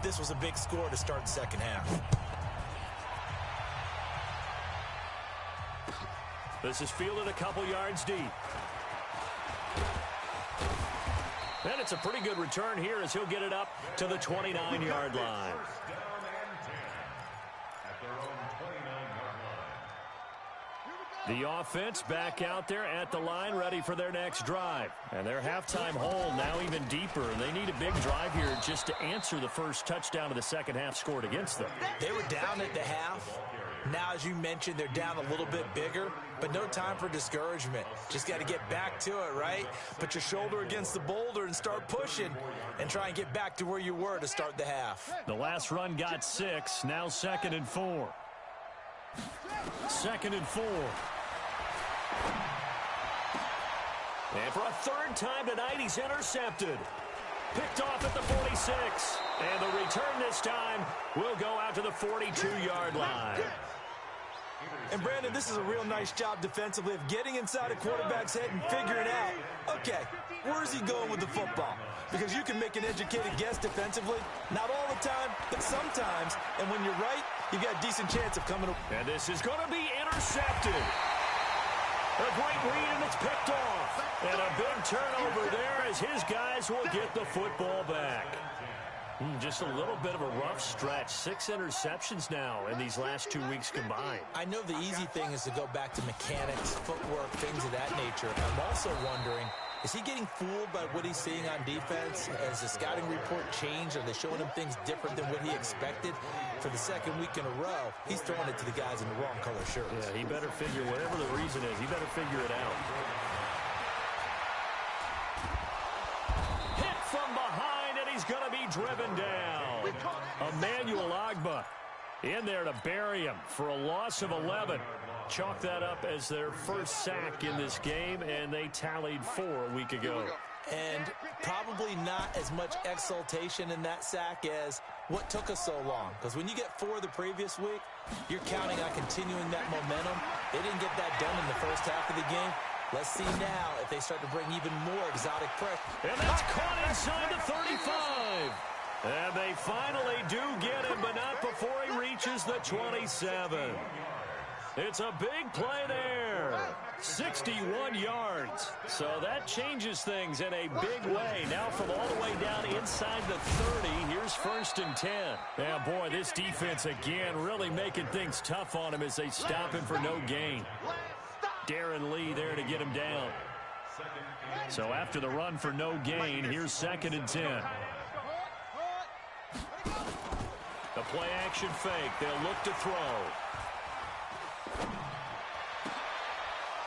if this was a big score to start the second half. This is fielded a couple yards deep. And it's a pretty good return here as he'll get it up to the 29-yard line. The offense back out there at the line, ready for their next drive. And their halftime hole now even deeper. And they need a big drive here just to answer the first touchdown of the second half scored against them. They were down at the half. Now, as you mentioned, they're down a little bit bigger, but no time for discouragement. Just got to get back to it, right? Put your shoulder against the boulder and start pushing and try and get back to where you were to start the half. The last run got 6, now 2nd and 4. 2nd and 4. And for a third time tonight, he's intercepted. Picked off at the 46. And the return this time will go out to the 42-yard line. And, Brandon, this is a real nice job defensively of getting inside a quarterback's head and figuring out, okay, where's he going with the football? Because you can make an educated guess defensively. Not all the time, but sometimes. And when you're right, you've got a decent chance of coming. And this is going to be intercepted. A great read, and it's picked off. And a big turnover there as his guys will get the football back. Just a little bit of a rough stretch. 6 interceptions now in these last 2 weeks combined. I know the easy thing is to go back to mechanics, footwork, things of that nature. I'm also wondering, is he getting fooled by what he's seeing on defense? Has the scouting report changed? Are they showing him things different than what he expected? For the second week in a row, he's throwing it to the guys in the wrong color shirts. Yeah, he better figure, whatever the reason is, he better figure it out. Hit from behind, and he's going to be driven down. Emmanuel Ogbah in there to bury him for a loss of 11. Chalk that up as their first sack in this game, and they tallied 4 a week ago. And probably not as much exultation in that sack as what took us so long. Because when you get 4 the previous week, you're counting on continuing that momentum. They didn't get that done in the first half of the game. Let's see now if they start to bring even more exotic pressure. And that's caught inside the 35. And they finally do get him, but not before he reaches the 27. It's a big play there. 61 yards. So that changes things in a big way. Now from all the way down inside the 30, here's 1st and 10. Yeah, boy, this defense again really making things tough on him as they stop him for no gain. Darren Lee there to get him down. So after the run for no gain, here's 2nd and 10. The play action fake. They'll look to throw.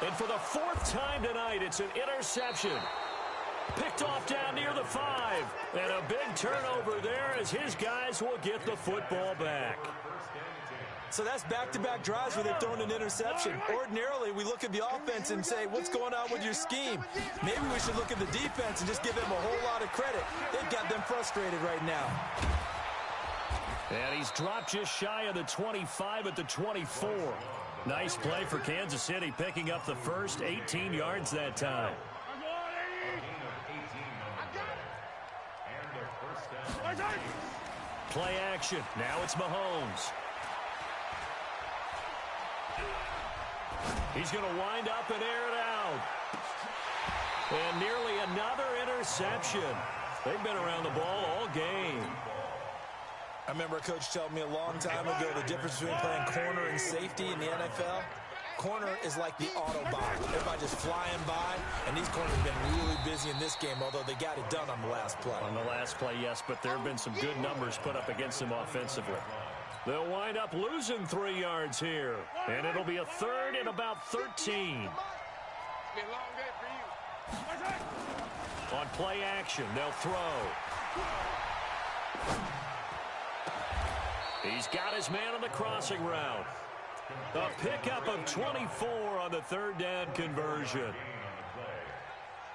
And for the 4th time tonight, it's an interception. Picked off down near the 5. And a big turnover there as his guys will get the football back. So that's back-to-back drives where they've thrown an interception. Ordinarily, we look at the offense and say, what's going on with your scheme? Maybe we should look at the defense and just give them a whole lot of credit. They've got them frustrated right now. And he's dropped just shy of the 25 at the 24. Nice play for Kansas City, picking up the first 18 yards that time. Play action. Now it's Mahomes. He's going to wind up and air it out. And nearly another interception. They've been around the ball all game. I remember a coach telling me a long time ago the difference between playing corner and safety in the NFL. Corner is like the Autobahn. Everybody just flying by, and these corners have been really busy in this game, although they got it done on the last play. On the last play, yes, but there have been some good numbers put up against them offensively. They'll wind up losing 3 yards here, and it'll be a 3rd and about 13. On play action, they'll throw. He's got his man on the crossing route. A pickup of 24 on the 3rd down conversion.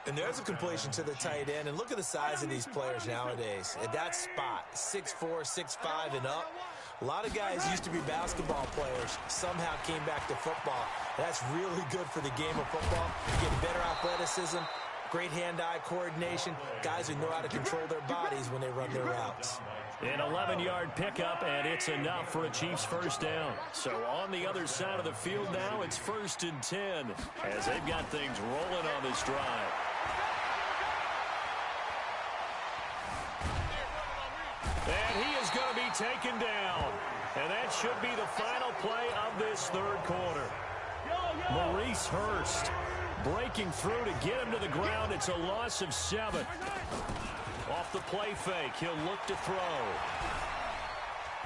And there's a completion to the tight end. And look at the size of these players nowadays. At that spot, 6'4", 6'5", and up. A lot of guys used to be basketball players, somehow came back to football. That's really good for the game of football. You get better athleticism, Great hand-eye coordination. Guys who know how to control their bodies when they run their routes. An 11-yard pickup, and it's enough for a Chiefs first down. So on the other side of the field now, it's 1st and 10 as they've got things rolling on this drive. And he is going to be taken down. And that should be the final play of this third quarter. Maurice Hurst breaking through to get him to the ground. It's a loss of 7. Off the play fake, he'll look to throw.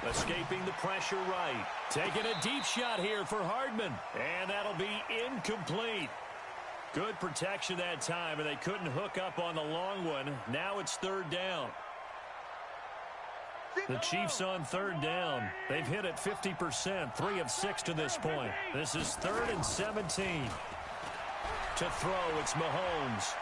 Escaping the pressure right. Taking a deep shot here for Hardman. And that'll be incomplete. Good protection that time, and they couldn't hook up on the long one. Now it's 3rd down. The Chiefs on 3rd down. They've hit it 50%, 3 of 6 to this point. This is 3rd and 17. To throw, it's Mahomes.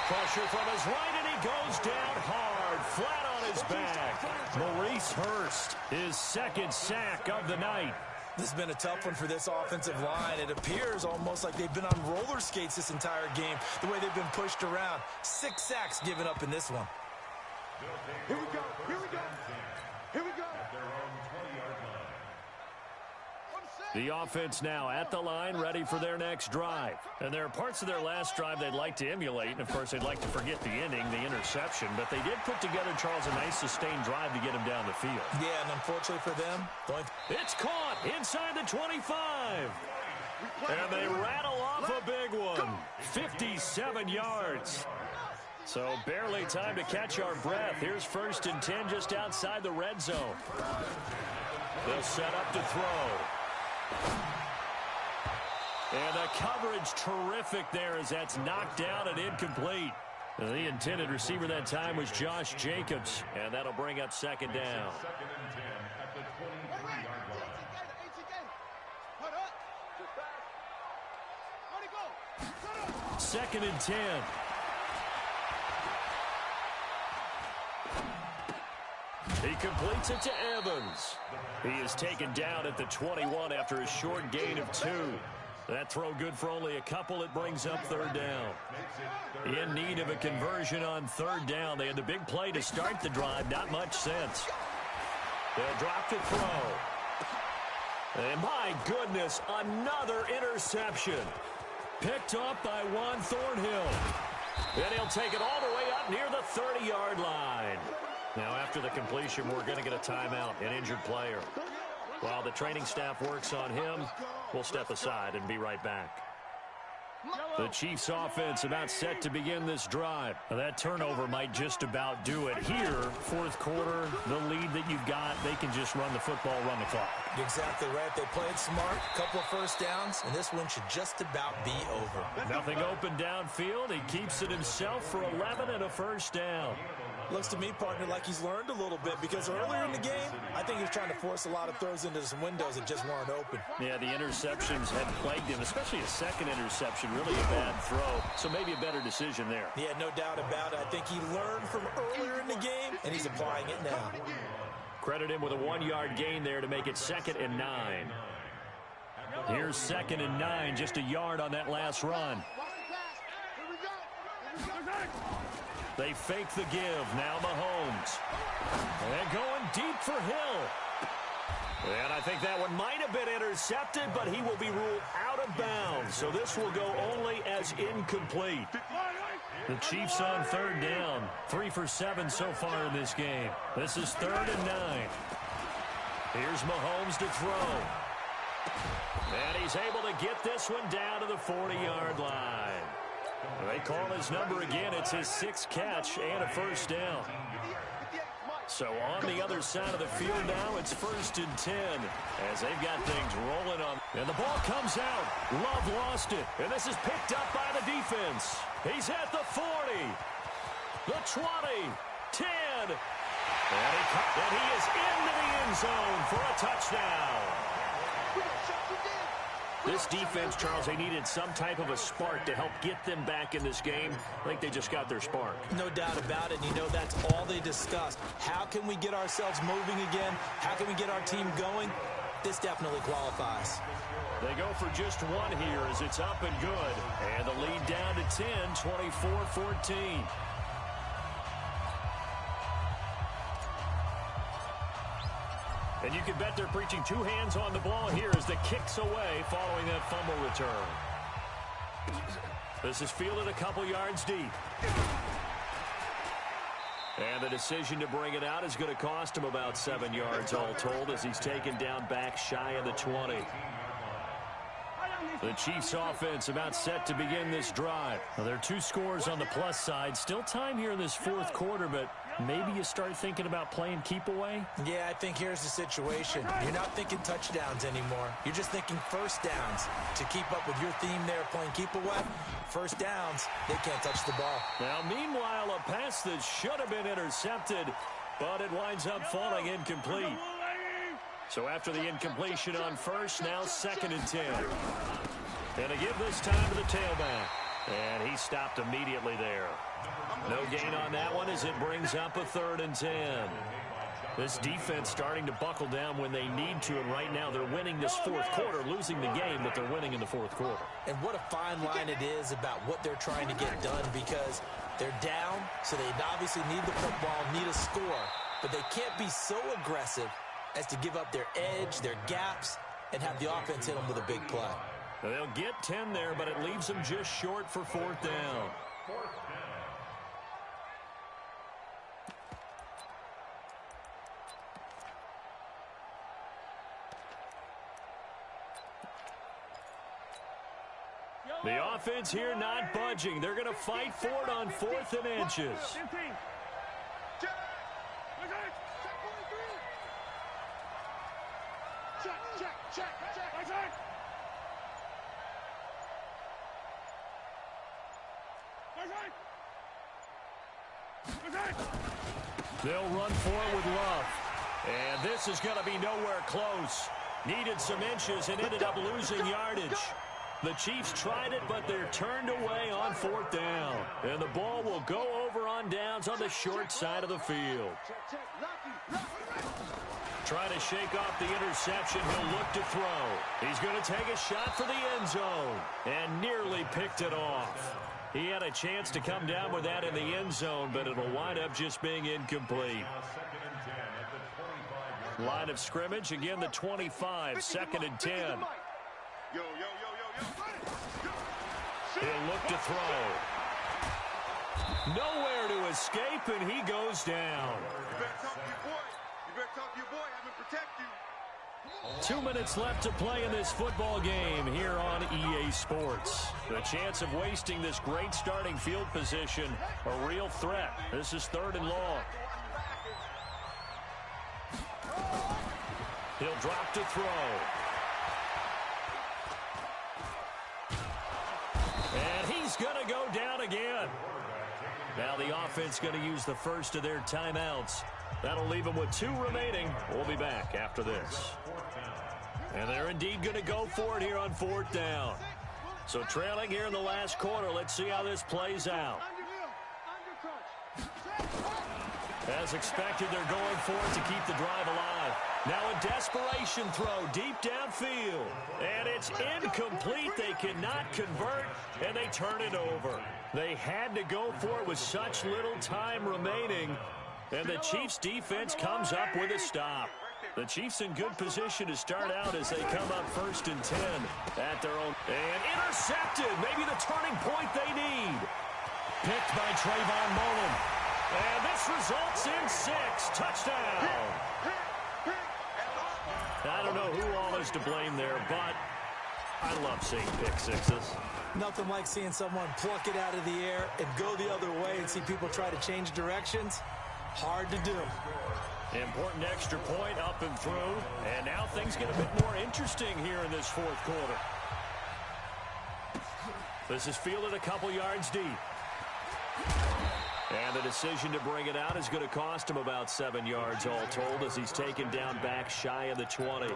Pressure from his right, and he goes down hard, flat on his back. Maurice Hurst, his 2nd sack of the night. This has been a tough one for this offensive line. It appears almost like they've been on roller skates this entire game, the way they've been pushed around. 6 sacks given up in this one. Here we go, here we go, here we go. The offense now at the line, ready for their next drive. And there are parts of their last drive they'd like to emulate. And, of course, they'd like to forget the inning, the interception. But they did put together, Charles, a nice sustained drive to get him down the field. Yeah, and unfortunately for them, it's caught inside the 25. And they rattle off a big one. 57 yards. So barely time to catch our breath. Here's 1st and 10 just outside the red zone. They'll set up to throw. And the coverage terrific there as that's knocked down and incomplete. The intended receiver that time was Josh Jacobs, and that'll bring up 2nd down. 2nd and 10. He completes it to Evans. He is taken down at the 21 after a short gain of 2. That throw good for only a couple. It brings up 3rd down. In need of a conversion on 3rd down. They had the big play to start the drive. Not much sense. They'll drop the throw. And my goodness, another interception. Picked up by Juan Thornhill. And he'll take it all the way up near the 30-yard line. Now, after the completion, we're going to get a timeout, an injured player. While the training staff works on him, we'll step aside and be right back. The Chiefs offense about set to begin this drive. Now, that turnover might just about do it. Here, 4th quarter, the lead that you've got, they can just run the football, run the clock. Exactly right. They played smart, a couple of 1st downs, and this one should just about be over. Nothing open downfield. He keeps it himself for 11 and a 1st down. Looks to me, partner, like he's learned a little bit because earlier in the game, I think he was trying to force a lot of throws into some windows that just weren't open. Yeah, the interceptions had plagued him, especially a 2nd interception, really a bad throw. So maybe a better decision there. Yeah, no doubt about it. I think he learned from earlier in the game, and he's applying it now. Credit him with a 1-yard gain there to make it 2nd and 9. Here's 2nd and 9, just a yard on that last run. They fake the give. Now Mahomes. And going deep for Hill. And I think that one might have been intercepted, but he will be ruled out of bounds. So this will go only as incomplete. The Chiefs on 3rd down. 3 for 7 so far in this game. This is 3rd and 9. Here's Mahomes to throw. And he's able to get this one down to the 40-yard line. They call his number again. It's his 6th catch and a 1st down. So on the other side of the field now, it's 1st and 10 as they've got things rolling on. And the ball comes out. Love lost it. And this is picked up by the defense. He's at the 40, the 20, 10. And he is into the end zone for a touchdown. This defense, Charles, they needed some type of a spark to help get them back in this game. I think they just got their spark. No doubt about it. And you know, that's all they discussed. How can we get ourselves moving again? How can we get our team going? this definitely qualifies. They go for just one here as it's up and good. And the lead down to 10, 24-14. And you can bet they're preaching two hands on the ball here as the kick's away following that fumble return. This is fielded a couple yards deep. And the decision to bring it out is going to cost him about 7 yards all told as he's taken down back shy of the 20. The Chiefs offense about set to begin this drive. Well, there are 2 scores on the plus side. Still time here in this fourth quarter, but maybe you start thinking about playing keep away? Yeah, I think here's the situation. You're not thinking touchdowns anymore. You're just thinking first downs. To keep up with your theme there playing keep away, first downs, they can't touch the ball. Now, meanwhile, a pass that should have been intercepted, but it winds up falling incomplete. So after the incompletion on first, now 2nd and 10. And to give this time to the tailback. And he stopped immediately there. No gain on that one as it brings up a 3rd and 10. This defense starting to buckle down when they need to, and right now they're winning this fourth quarter, losing the game, but they're winning in the fourth quarter. And what a fine line it is about what they're trying to get done, because they're down, so they obviously need the football, need a score, but they can't be so aggressive as to give up their edge, their gaps, and have the offense hit them with a big play. They'll get 10 there, but it leaves them just short for 4th down. The offense here not budging. They're going to fight for it on 4th and inches. They'll run for it with Love. And this is going to be nowhere close. Needed some inches and ended up losing yardage. The Chiefs tried it, but they're turned away on 4th down. And the ball will go over on downs on the short side of the field. Trying to shake off the interception. He'll look to throw. He's going to take a shot for the end zone. And nearly picked it off. He had a chance to come down with that in the end zone, but it'll wind up just being incomplete. Line of scrimmage, again the 25, 2nd and 10. He'll look to throw. Nowhere to escape, and he goes down. You better talk to your boy. You better talk to your boy. Have him protect you. 2 minutes left to play in this football game here on EA Sports. The chance of wasting this great starting field position, a real threat. This is 3rd and long. He'll drop to throw. And he's going to go down again. Now the offense going to use the first of their timeouts. That'll leave them with 2 remaining. We'll be back after this. And they're indeed going to go for it here on 4th down. So trailing here in the last quarter. Let's see how this plays out. As expected, they're going for it to keep the drive alive. Now a desperation throw deep downfield. And it's incomplete. They cannot convert, and they turn it over. They had to go for it with such little time remaining. And the Chiefs defense comes up with a stop. The Chiefs in good position to start out as they come up 1st and 10 at their own. And intercepted. Maybe the turning point they need. Picked by Trayvon Mullen. And this results in 6. Touchdown. I don't know who all is to blame there, but I love seeing pick sixes. Nothing like seeing someone pluck it out of the air and go the other way and see people try to change directions. Hard to do. Important extra point up and through. And now things get a bit more interesting here in this fourth quarter. This is fielded a couple yards deep. And the decision to bring it out is going to cost him about 7 yards all told as he's taken down back shy of the 20.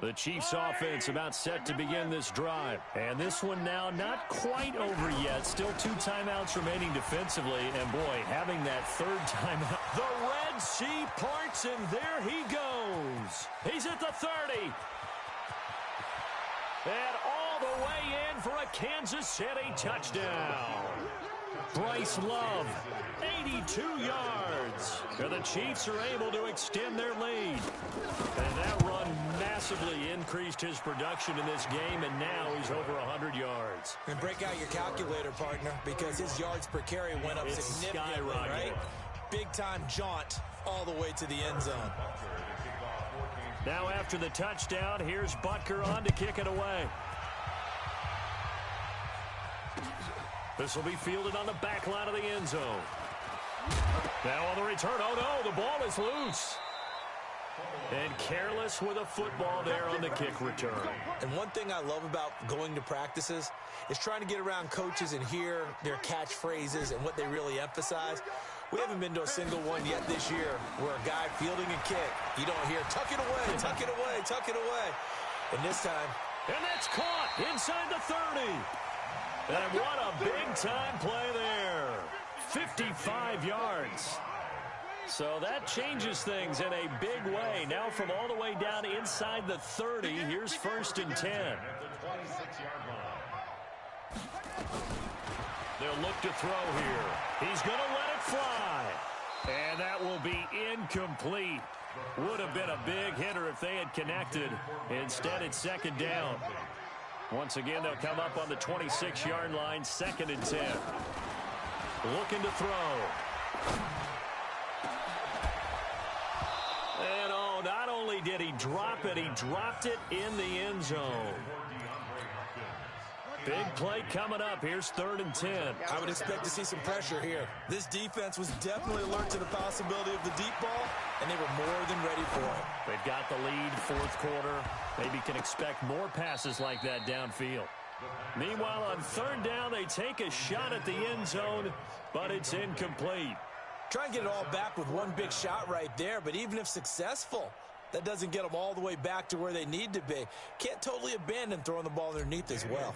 The Chiefs offense about set to begin this drive. And this one now not quite over yet. Still 2 timeouts remaining defensively. And boy, having that third timeout. The Red Sea parts, and there he goes. He's at the 30. And all the way in for a Kansas City touchdown. Bryce Love, 82 yards. And the Chiefs are able to extend their lead. And that run massively increased his production in this game, and now he's over 100 yards. And break out your calculator, partner, because his yards per carry went up significantly, right? Big-time jaunt all the way to the end zone. Now after the touchdown, here's Butker on to kick it away. This will be fielded on the back line of the end zone. Now on the return, oh no, the ball is loose. And careless with a football there on the kick return. And one thing I love about going to practices is trying to get around coaches and hear their catchphrases and what they really emphasize. We haven't been to a single one yet this year where a guy fielding a kick, you don't hear, tuck it away, tuck it away, tuck it away. And this time. And that's caught inside the 30. And what a big-time play there. 55 yards. So that changes things in a big way. Now from all the way down inside the 30, here's 1st and 10. They'll look to throw here. He's going to let it fly. And that will be incomplete. Would have been a big hitter if they had connected. Instead, it's 2nd down. Once again, they'll come up on the 26-yard line, 2nd and 10. Looking to throw. And oh, not only did he drop it, he dropped it in the end zone. Big play coming up. Here's 3rd and 10. I would expect to see some pressure here. This defense was definitely alert to the possibility of the deep ball, and they were more than ready for it. They've got the lead, 4th quarter. Maybe can expect more passes like that downfield. Meanwhile, on 3rd down, they take a shot at the end zone, but it's incomplete. Try and get it all back with one big shot right there, but even if successful, that doesn't get them all the way back to where they need to be. Can't totally abandon throwing the ball underneath as well.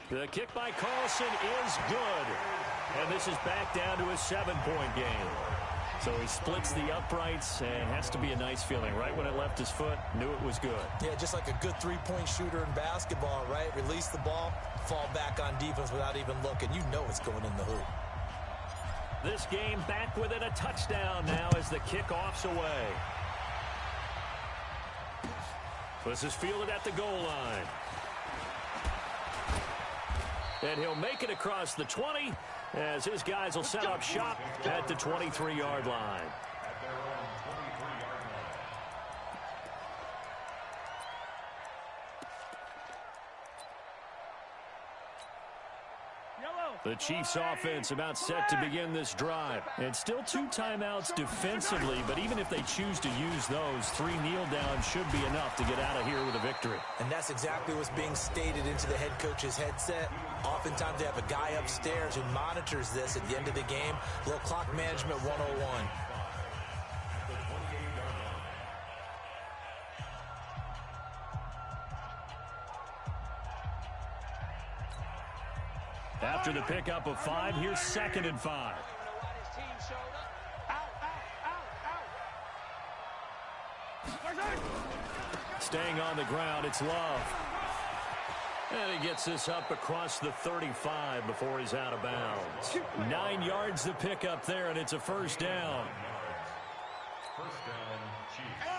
The kick by Carlson is good. And this is back down to a 7-point game. So he splits the uprights, and has to be a nice feeling. Right when it left his foot, knew it was good. Yeah, just like a good 3-point shooter in basketball, right? Release the ball, fall back on defense without even looking. You know it's going in the hoop. This game back within a touchdown now as the kickoff's away. This is fielded at the goal line. And he'll make it across the 20 as his guys will set up shop at the 23-yard line. The Chiefs offense about set to begin this drive. And still 2 timeouts defensively, but even if they choose to use those, 3 kneel downs should be enough to get out of here with a victory. And that's exactly what's being stated into the head coach's headset. Oftentimes they have a guy upstairs who monitors this at the end of the game. A little clock management 101. After the pickup of 5, here's 2nd and 5. Staying on the ground, it's Love. And he gets this up across the 35 before he's out of bounds. 9 yards the pickup there, and it's a 1st down.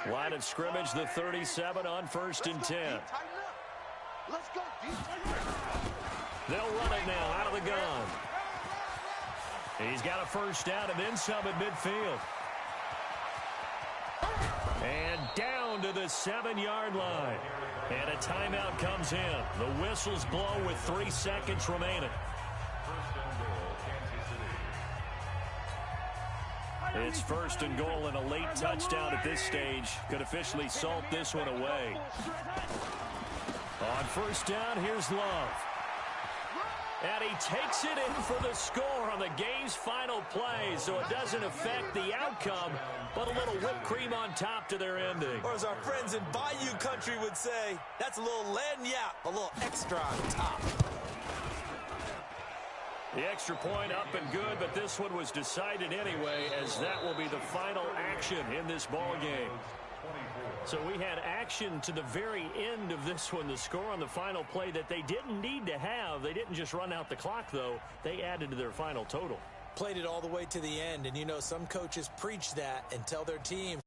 Line of scrimmage, the 37 on 1st and 10. Let's go. They'll run it now out of the gun. He's got a 1st down and then some at midfield. And down to the 7-yard line. And a timeout comes in. The whistles blow with 3 seconds remaining. It's 1st and goal, and a late touchdown at this stage could officially salt this one away. On 1st down, here's Love. And he takes it in for the score on the game's final play, so it doesn't affect the outcome, but a little whipped cream on top to their ending. Or as our friends in Bayou country would say, that's a little lagniappe, a little extra on top. The extra point up and good, but this one was decided anyway, as that will be the final action in this ball game. So we had action to the very end of this one, the score on the final play that they didn't need to have. They didn't just run out the clock, though. They added to their final total. Played it all the way to the end, and you know some coaches preach that and tell their teams,